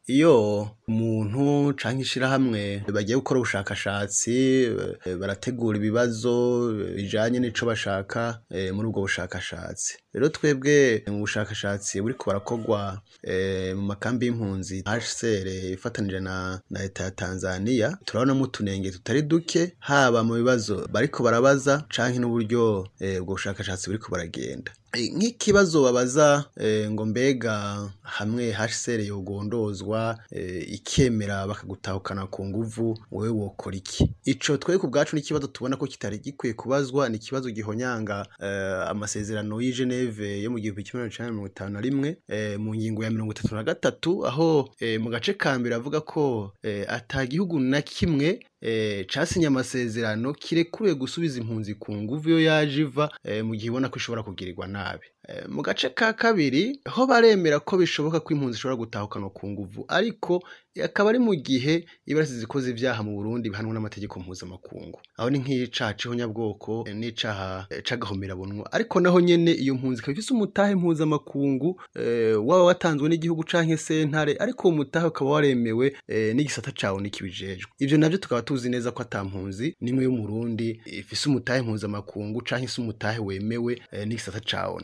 Iyo umuntu canke ishirahamwe bagiye gukora ubushakashatsi barategura ibibazo bijanye n'ico bashaka muri ubwo bushakashatsi. Rero twebwe mu bushakashatsi buriko burakorwa mu makambi y'impunzi HCR ifatanije na leta ya Tanzania, turabonamwo utunenge tutari duke, haba mu bibazo bariko barabaza canke n'uburyo ubwo bushakashatsi buriko buragenda. Nk'ikibazo babaza ngo mbega hamwe HCR yogondozwa ikemera bakagutahukana ku nguvu, wewe wokora iki? Ico twebwe ku bwacu n'ikibazo tubona ko kitari gikwiye kubazwa, ni ikibazo gihonyanga amasezerano y'i Geneve yo mu 1951 mu ngingo ya 33 aho mu gace ka mbere avuga ko ata gihugu na kimwe casinye amasezerano kirekuriwe gusubiza impunzi ku nguvu iyo yaje iva mu gihe ibona ko ishobora kugirirwa nabi. Mu gace ka kabiri ho baremera ko bishoboka ko impunzi ishobora gutahukana ku nguvu, ariko akaba ari mu gihe iba yarasize ikoze ivyaha mu Burundi bihanwa n'amategeko mpuzamakungu. Aho ni nk'icaha c'ihonyabwoko n'icaha c'agahomerabunwa, ariko naho nyene iyo mpunzi ikaba ifise umutahe mpuzamakungu waba watanzwe n'igihugu canke sentare, ariko uwo mutahe ukaba waremewe n'igisata cawo nikibijejwe. Ivyo navyo tukaba tuzi neza ko ata mpunzi nimwe yo mu Burundi ifise umutahe mpuzamakungu canke se umutahe wemewe n'igisata cawo.